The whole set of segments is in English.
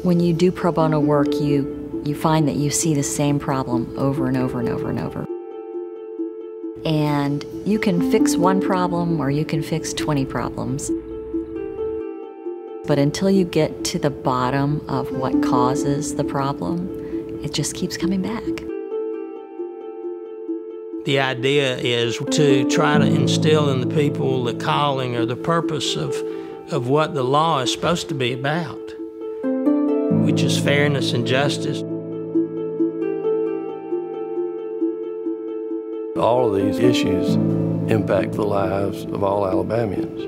When you do pro bono work, you find that you see the same problem over and over and over and over. And you can fix one problem or you can fix 20 problems. But until you get to the bottom of what causes the problem, it just keeps coming back. The idea is to try to instill in the people the calling or the purpose of what the law is supposed to be about, which is fairness and justice. All of these issues impact the lives of all Alabamians.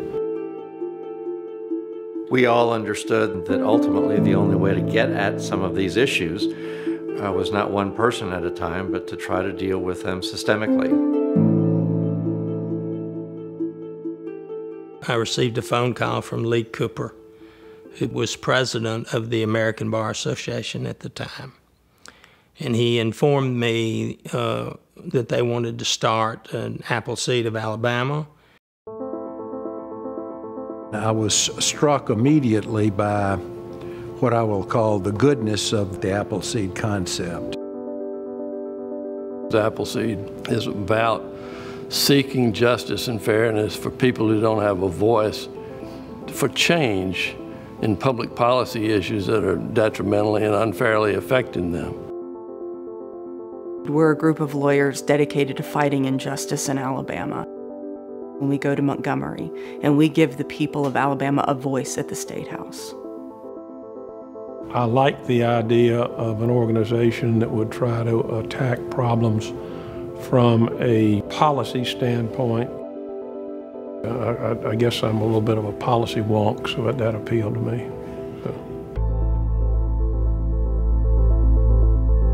We all understood that ultimately the only way to get at some of these issues was not one person at a time, but to try to deal with them systemically. I received a phone call from Lee Cooper, who was president of the American Bar Association at the time. And he informed me that they wanted to start an Appleseed of Alabama. I was struck immediately by what I will call the goodness of the Appleseed concept. Appleseed is about seeking justice and fairness for people who don't have a voice, for change in public policy issues that are detrimentally and unfairly affecting them. We're a group of lawyers dedicated to fighting injustice in Alabama. When we go to Montgomery, and we give the people of Alabama a voice at the State House. I like the idea of an organization that would try to attack problems from a policy standpoint. I guess I'm a little bit of a policy wonk, so that appealed to me.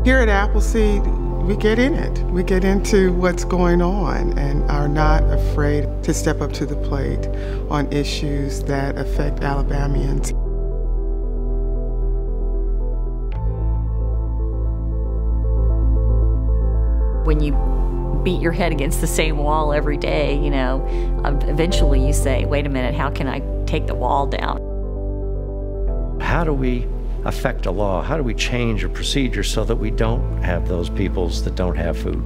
Here at Appleseed, we get in it. We get into what's going on and are not afraid to step up to the plate on issues that affect Alabamians. When you beat your head against the same wall every day, you know, eventually you say, wait a minute, how can I take the wall down? How do we affect a law? How do we change a procedure so that we don't have those peoples that don't have food?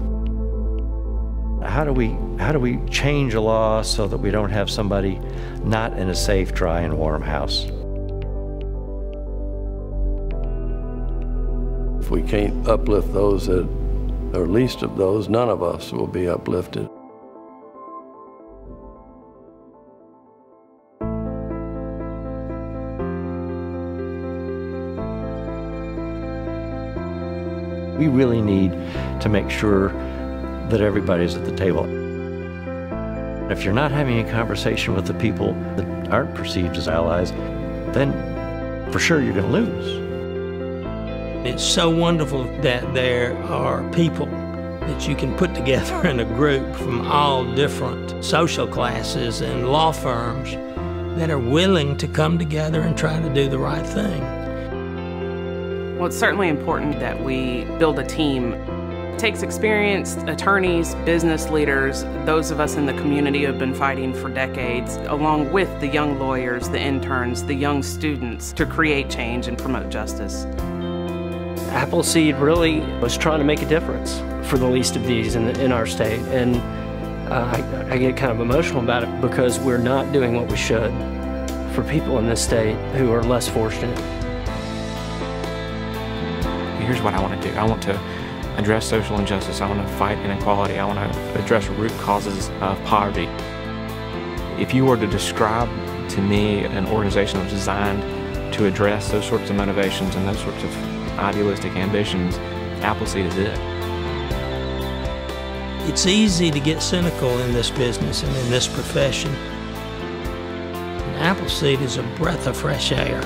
How do we change a law so that we don't have somebody not in a safe, dry, and warm house? If we can't uplift those that are least of those, none of us will be uplifted. We really need to make sure that everybody's at the table. If you're not having a conversation with the people that aren't perceived as allies, then for sure you're going to lose. It's so wonderful that there are people that you can put together in a group from all different social classes and law firms that are willing to come together and try to do the right thing. Well, it's certainly important that we build a team. It takes experienced attorneys, business leaders, those of us in the community who have been fighting for decades, along with the young lawyers, the interns, the young students, to create change and promote justice. Appleseed really was trying to make a difference for the least of these in our state, and I get kind of emotional about it because we're not doing what we should for people in this state who are less fortunate. Here's what I want to do. I want to address social injustice. I want to fight inequality. I want to address root causes of poverty. If you were to describe to me an organization that was designed to address those sorts of motivations and those sorts of idealistic ambitions, Appleseed is it. It's easy to get cynical in this business and in this profession. And Appleseed is a breath of fresh air.